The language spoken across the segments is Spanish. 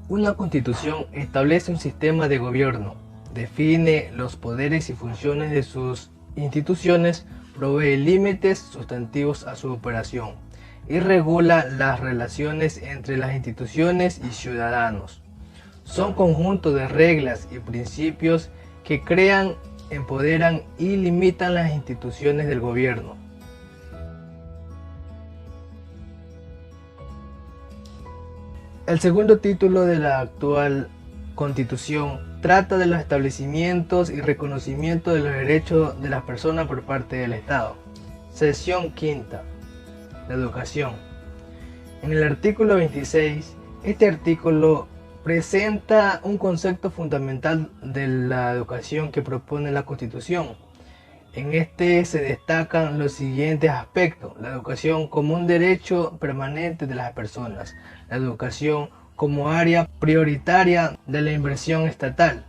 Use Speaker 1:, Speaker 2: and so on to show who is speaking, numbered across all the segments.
Speaker 1: Una constitución establece un sistema de gobierno, define los poderes y funciones de sus instituciones, provee límites sustantivos a su operación y regula las relaciones entre las instituciones y ciudadanos. Son conjuntos de reglas y principios que crean, empoderan y limitan las instituciones del gobierno. El segundo título de la actual Constitución trata de los establecimientos y reconocimiento de los derechos de las personas por parte del Estado. Sección quinta. La educación. En el artículo 26, este artículo presenta un concepto fundamental de la educación que propone la Constitución. En este se destacan los siguientes aspectos: la educación como un derecho permanente de las personas, la educación como área prioritaria de la inversión estatal,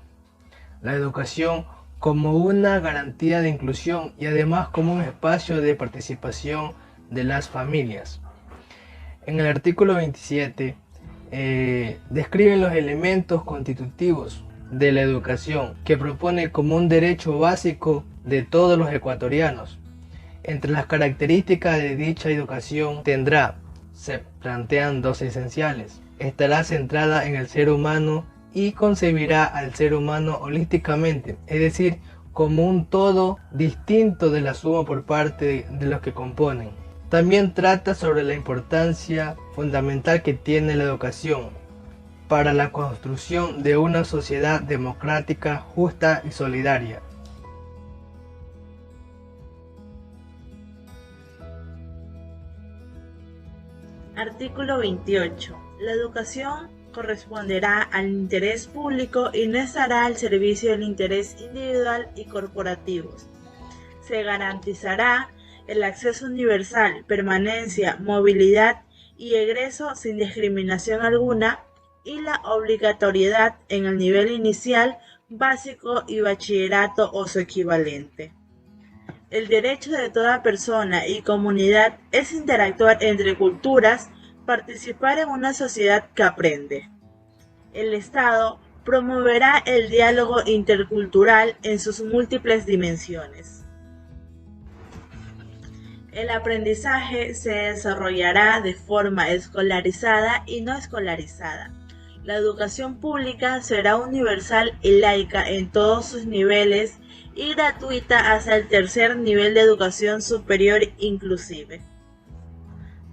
Speaker 1: la educación como una garantía de inclusión y además como un espacio de participación de las familias. En el artículo 27 describen los elementos constitutivos de la educación que propone como un derecho básico de todos los ecuatorianos. Entre las características de dicha educación se plantean dos esenciales. Estará centrada en el ser humano y concebirá al ser humano holísticamente, es decir, como un todo distinto de la suma por parte de los que componen. También trata sobre la importancia fundamental que tiene la educación para la construcción de una sociedad democrática, justa y solidaria.
Speaker 2: Artículo 28. La educación corresponderá al interés público y no estará al servicio del interés individual y corporativo. Se garantizará el acceso universal, permanencia, movilidad y egreso sin discriminación alguna y la obligatoriedad en el nivel inicial, básico y bachillerato o su equivalente. El derecho de toda persona y comunidad es interactuar entre culturas, participar en una sociedad que aprende. El Estado promoverá el diálogo intercultural en sus múltiples dimensiones. El aprendizaje se desarrollará de forma escolarizada y no escolarizada. La educación pública será universal y laica en todos sus niveles y gratuita hasta el tercer nivel de educación superior inclusive.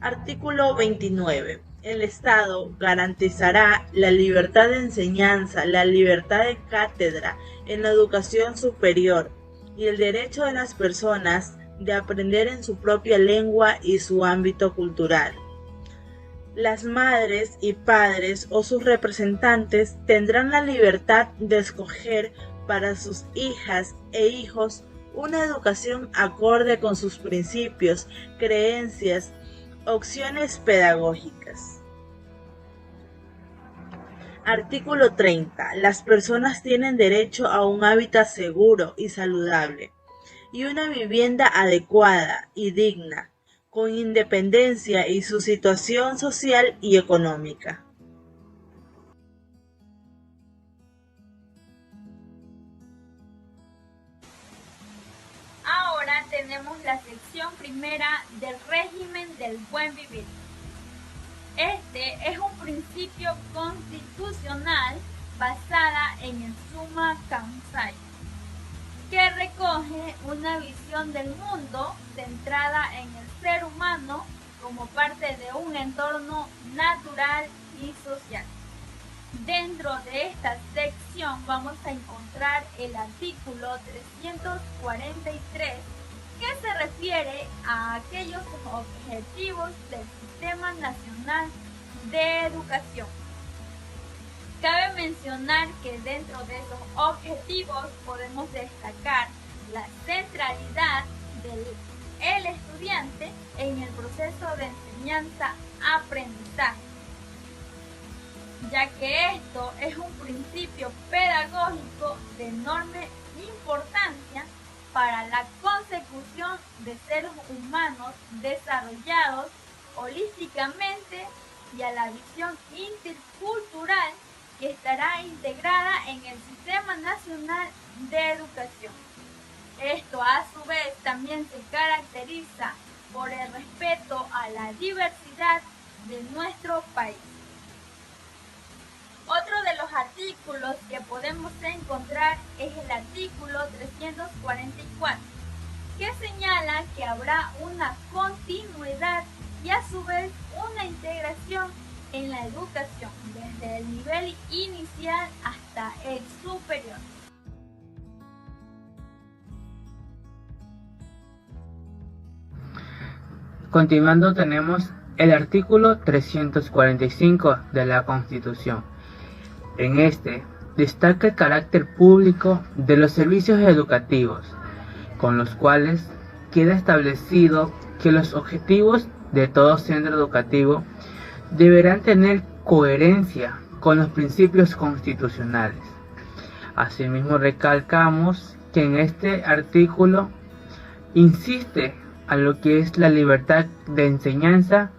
Speaker 2: Artículo 29. El Estado garantizará la libertad de enseñanza, la libertad de cátedra en la educación superior y el derecho de las personas de aprender en su propia lengua y su ámbito cultural. Las madres y padres o sus representantes tendrán la libertad de escoger para sus hijas e hijos una educación acorde con sus principios, creencias, opciones pedagógicas. Artículo 30. Las personas tienen derecho a un hábitat seguro y saludable y una vivienda adecuada y digna, con independencia y su situación social y económica.
Speaker 3: Ahora tenemos la sección primera del régimen del buen vivir. Este es un principio constitucional basada en el Summa Causale, que recoge una visión del mundo centrada en el ser humano como parte de un entorno natural y social. Dentro de esta sección vamos a encontrar el artículo 343, que se refiere a aquellos objetivos del Sistema Nacional de Educación. Cabe mencionar que dentro de esos objetivos podemos destacar la centralidad del estudiante en el proceso de enseñanza-aprendizaje, ya que esto es un principio pedagógico de enorme importancia para la consecución de seres humanos desarrollados holísticamente y a la visión intercultural que estará integrada en el Sistema Nacional de Educación. Esto a su vez también se caracteriza por el respeto a la diversidad de nuestro país. Otro de los artículos que podemos encontrar es el artículo 344, que señala que habrá una continuidad y a su vez una integración en la educación desde el nivel inicial hasta el superior.
Speaker 1: Continuando tenemos el artículo 345 de la Constitución. En este destaca el carácter público de los servicios educativos, con los cuales queda establecido que los objetivos de todo centro educativo deberán tener coherencia con los principios constitucionales. Asimismo, recalcamos que en este artículo insiste a lo que es la libertad de enseñanza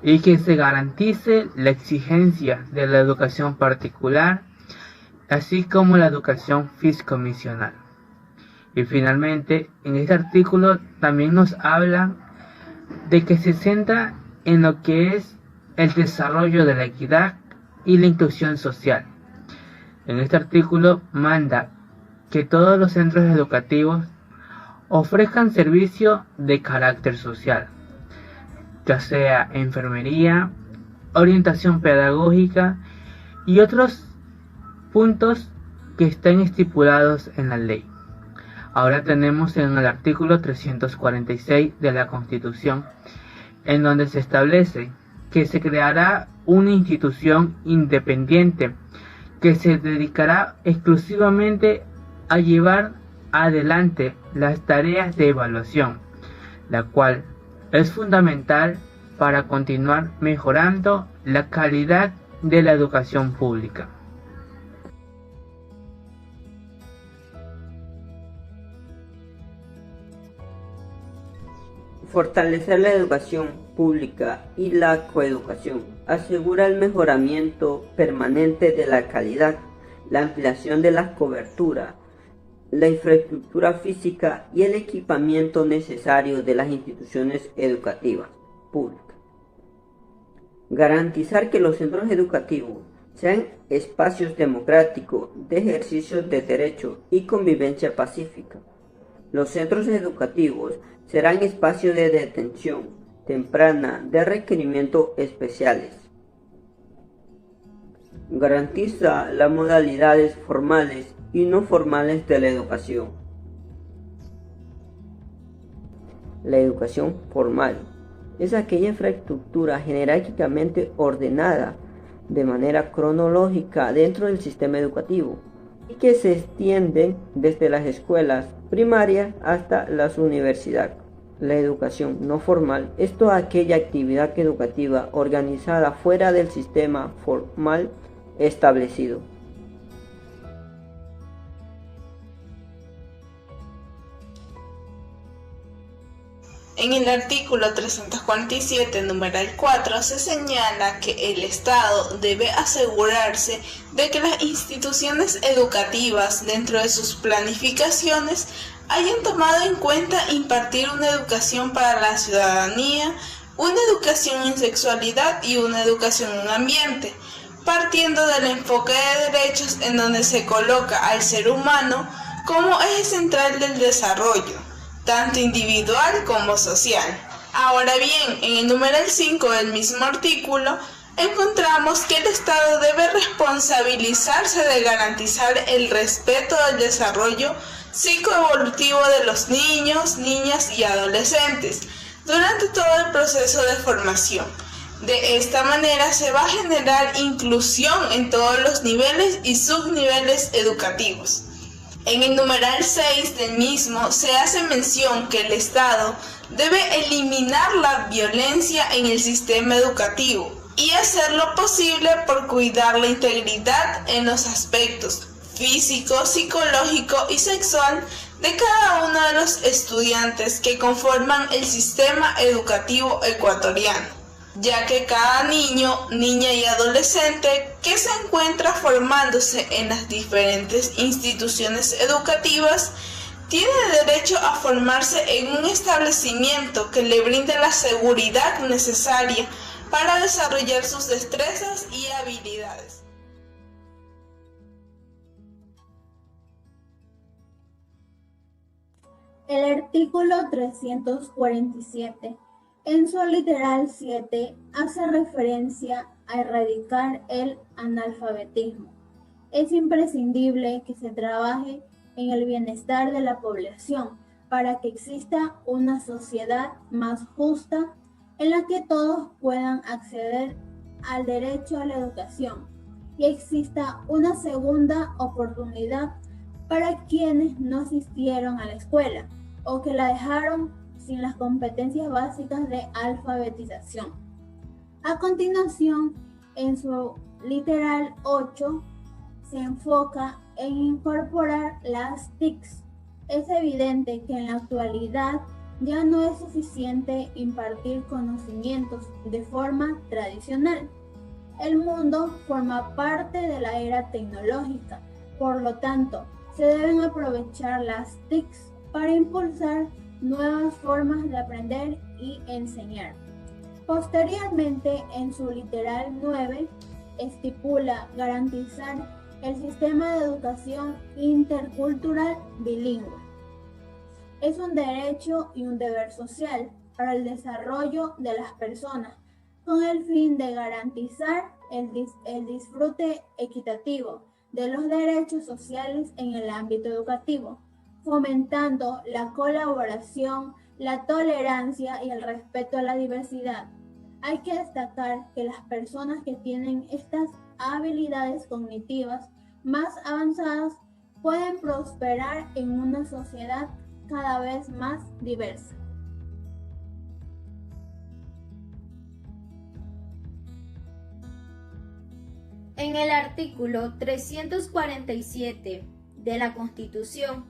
Speaker 1: y que se garantice la exigencia de la educación particular, así como la educación físico-misional. Y finalmente, en este artículo también nos habla de que se centra en lo que es el desarrollo de la equidad y la inclusión social. En este artículo manda que todos los centros educativos ofrezcan servicio de carácter social, ya sea enfermería, orientación pedagógica y otros puntos que estén estipulados en la ley. Ahora tenemos en el artículo 346 de la Constitución, en donde se establece que se creará una institución independiente que se dedicará exclusivamente a llevar adelante las tareas de evaluación, la cual es fundamental para continuar mejorando la calidad de la educación pública.
Speaker 4: Fortalecer la educación pública y la coeducación asegura el mejoramiento permanente de la calidad, la ampliación de la cobertura, la infraestructura física y el equipamiento necesario de las instituciones educativas públicas. Garantizar que los centros educativos sean espacios democráticos de ejercicio de derechos y convivencia pacífica. Los centros educativos serán espacios de detención temprana de requerimientos especiales. Garantiza las modalidades formales y no formales de la educación. La educación formal es aquella infraestructura jerárquicamente ordenada de manera cronológica dentro del sistema educativo y que se extiende desde las escuelas primarias hasta las universidades. La educación no formal es toda aquella actividad educativa organizada fuera del sistema formal establecido.
Speaker 2: En el artículo 347, numeral 4, se señala que el Estado debe asegurarse de que las instituciones educativas, dentro de sus planificaciones, hayan tomado en cuenta impartir una educación para la ciudadanía, una educación en sexualidad y una educación en ambiente, partiendo del enfoque de derechos en donde se coloca al ser humano como eje central del desarrollo, tanto individual como social. Ahora bien, en el numeral 5 del mismo artículo, encontramos que el Estado debe responsabilizarse de garantizar el respeto del desarrollo psicoevolutivo de los niños, niñas y adolescentes durante todo el proceso de formación. De esta manera se va a generar inclusión en todos los niveles y subniveles educativos. En el numeral 6 del mismo se hace mención que el Estado debe eliminar la violencia en el sistema educativo y hacer lo posible por cuidar la integridad en los aspectos físico, psicológico y sexual de cada uno de los estudiantes que conforman el sistema educativo ecuatoriano.
Speaker 5: ya que cada niño, niña y adolescente que se encuentra formándose en las diferentes instituciones educativas tiene derecho a formarse en un establecimiento que le brinde la seguridad necesaria para desarrollar sus destrezas y habilidades.
Speaker 6: El artículo 347, en su literal 7, hace referencia a erradicar el analfabetismo. Es imprescindible que se trabaje en el bienestar de la población para que exista una sociedad más justa en la que todos puedan acceder al derecho a la educación y exista una segunda oportunidad para quienes no asistieron a la escuela o que la dejaron sin las competencias básicas de alfabetización. A continuación, en su literal 8, se enfoca en incorporar las TICs. Es evidente que en la actualidad ya no es suficiente impartir conocimientos de forma tradicional. El mundo forma parte de la era tecnológica, por lo tanto, se deben aprovechar las TICs para impulsar nuevas formas de aprender y enseñar. Posteriormente, en su literal 9, estipula garantizar el sistema de educación intercultural bilingüe. Es un derecho y un deber social para el desarrollo de las personas, con el fin de garantizar el disfrute equitativo de los derechos sociales en el ámbito educativo, fomentando la colaboración, la tolerancia y el respeto a la diversidad. Hay que destacar que las personas que tienen estas habilidades cognitivas más avanzadas pueden prosperar en una sociedad cada vez más diversa.
Speaker 7: En el artículo 347 de la Constitución,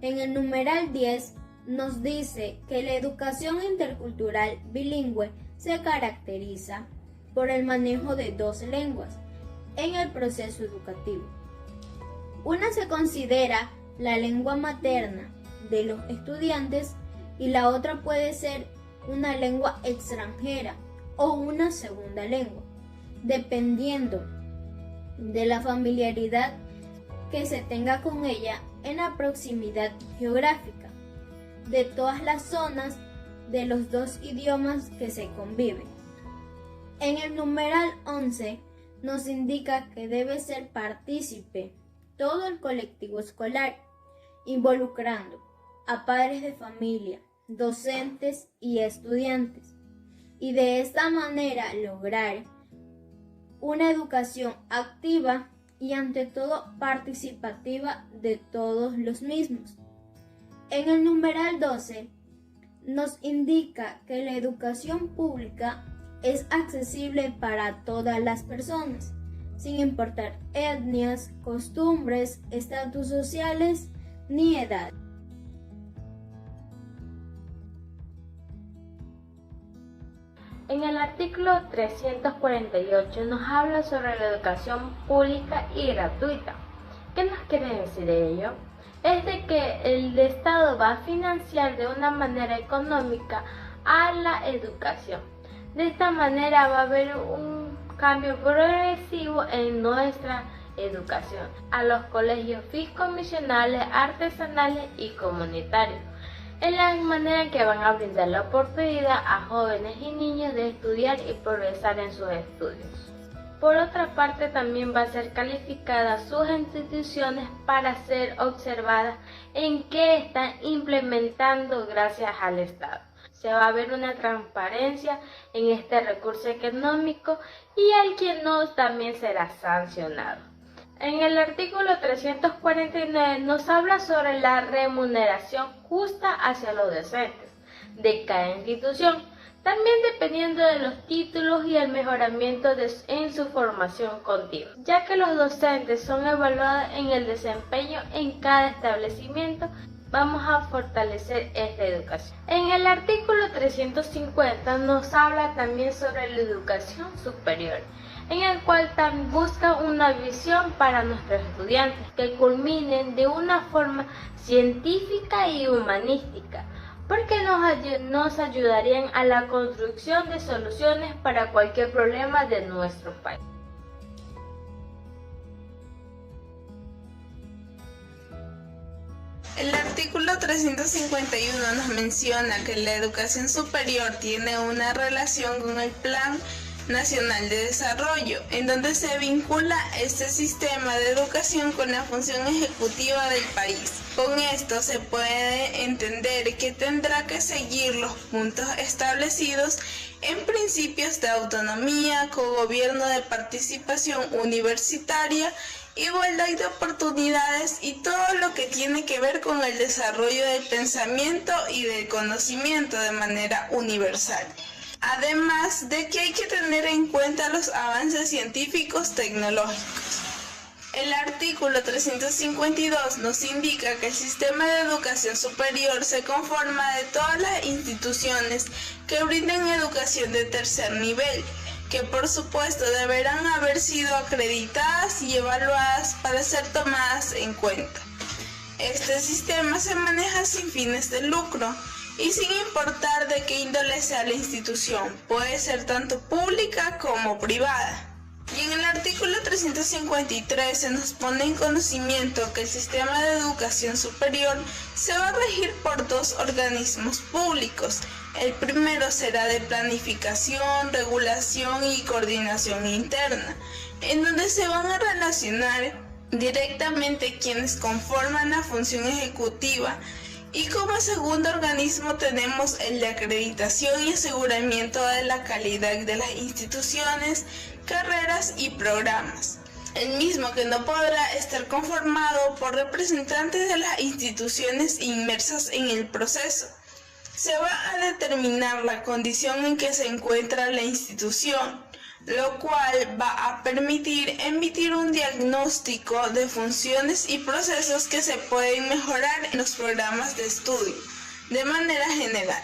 Speaker 7: en el numeral 10, nos dice que la educación intercultural bilingüe se caracteriza por el manejo de 2 lenguas en el proceso educativo. Una se considera la lengua materna de los estudiantes y la otra puede ser una lengua extranjera o una segunda lengua, dependiendo de la familiaridad que se tenga con ella en la proximidad geográfica de todas las zonas de los 2 idiomas que se conviven. En el numeral 11 nos indica que debe ser partícipe todo el colectivo escolar, involucrando a padres de familia, docentes y estudiantes, y de esta manera lograr una educación activa y ante todo participativa de todos los mismos. En el numeral 12 nos indica que la educación pública es accesible para todas las personas, sin importar etnias, costumbres, estatus sociales ni edad.
Speaker 8: En el artículo 348 nos habla sobre la educación pública y gratuita. ¿Qué nos quiere decir ello? Es de que el Estado va a financiar de una manera económica a la educación. De esta manera va a haber un cambio progresivo en nuestra educación, a los colegios fiscomisionales, artesanales y comunitarios, en la manera que van a brindar la oportunidad a jóvenes y niños de estudiar y progresar en sus estudios. Por otra parte, también va a ser calificada sus instituciones para ser observadas en qué están implementando gracias al Estado. Se va a ver una transparencia en este recurso económico y al que no también será sancionado. En el artículo 349 nos habla sobre la remuneración justa hacia los docentes de cada institución, también dependiendo de los títulos y el mejoramiento en su formación continua, ya que los docentes son evaluados en el desempeño en cada establecimiento vamos a fortalecer esta educación. En el artículo 350 nos habla también sobre la educación superior, en el cual también busca una visión para nuestros estudiantes que culminen de una forma científica y humanística, porque nos ayudarían a la construcción de soluciones para cualquier problema de nuestro país.
Speaker 5: El artículo 351 nos menciona que la educación superior tiene una relación con el Plan Nacional de Desarrollo, en donde se vincula este sistema de educación con la función ejecutiva del país. Con esto se puede entender que tendrá que seguir los puntos establecidos en principios de autonomía, cogobierno de participación universitaria, igualdad de oportunidades y todo lo que tiene que ver con el desarrollo del pensamiento y del conocimiento de manera universal. Además de que hay que tener en cuenta los avances científicos tecnológicos. El artículo 352 nos indica que el sistema de educación superior se conforma de todas las instituciones que brinden educación de tercer nivel, que por supuesto deberán haber sido acreditadas y evaluadas para ser tomadas en cuenta. Este sistema se maneja sin fines de lucro y sin importar de qué índole sea la institución, puede ser tanto pública como privada. Y en el artículo 353 se nos pone en conocimiento que el sistema de educación superior se va a regir por dos organismos públicos. El primero será de planificación, regulación y coordinación interna, en donde se van a relacionar directamente quienes conforman la función ejecutiva. Y como segundo organismo tenemos el de acreditación y aseguramiento de la calidad de las instituciones, carreras y programas. El mismo que no podrá estar conformado por representantes de las instituciones inmersas en el proceso. Se va a determinar la condición en que se encuentra la institución, lo cual va a permitir emitir un diagnóstico de funciones y procesos que se pueden mejorar en los programas de estudio, de manera general.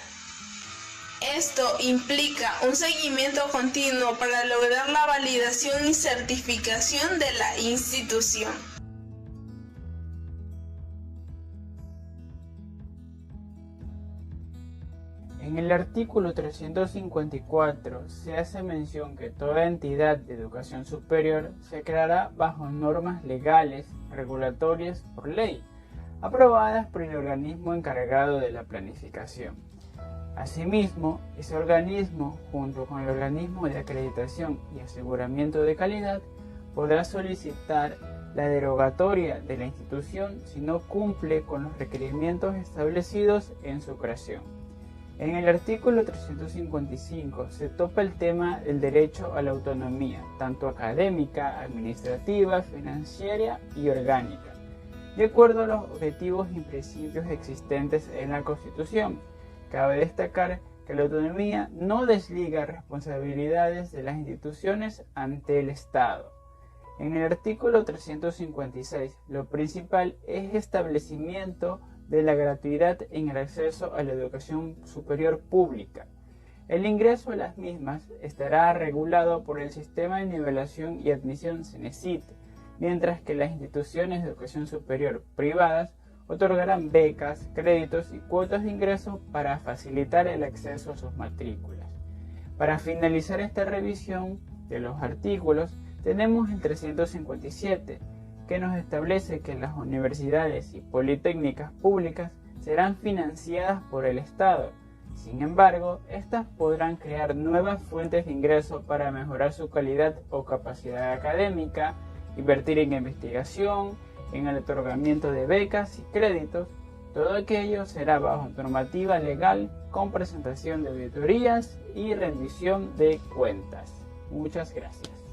Speaker 5: Esto implica un seguimiento continuo para lograr la validación y certificación de la institución.
Speaker 9: En el artículo 354 se hace mención que toda entidad de educación superior se creará bajo normas legales, regulatorias por ley, aprobadas por el organismo encargado de la planificación. Asimismo, ese organismo, junto con el organismo de acreditación y aseguramiento de calidad, podrá solicitar la derogatoria de la institución si no cumple con los requerimientos establecidos en su creación. En el artículo 355 se topa el tema del derecho a la autonomía, tanto académica, administrativa, financiera y orgánica, de acuerdo a los objetivos y principios existentes en la Constitución. Cabe destacar que la autonomía no desliga responsabilidades de las instituciones ante el Estado. En el artículo 356, lo principal es el establecimiento de la gratuidad en el acceso a la educación superior pública. El ingreso a las mismas estará regulado por el Sistema de Nivelación y Admisión CENESID, mientras que las instituciones de educación superior privadas otorgarán becas, créditos y cuotas de ingreso para facilitar el acceso a sus matrículas. Para finalizar esta revisión de los artículos, tenemos el 357, que nos establece que las universidades y politécnicas públicas serán financiadas por el Estado. Sin embargo, estas podrán crear nuevas fuentes de ingreso para mejorar su calidad o capacidad académica, invertir en investigación, en el otorgamiento de becas y créditos. Todo aquello será bajo normativa legal con presentación de auditorías y rendición de cuentas. Muchas gracias.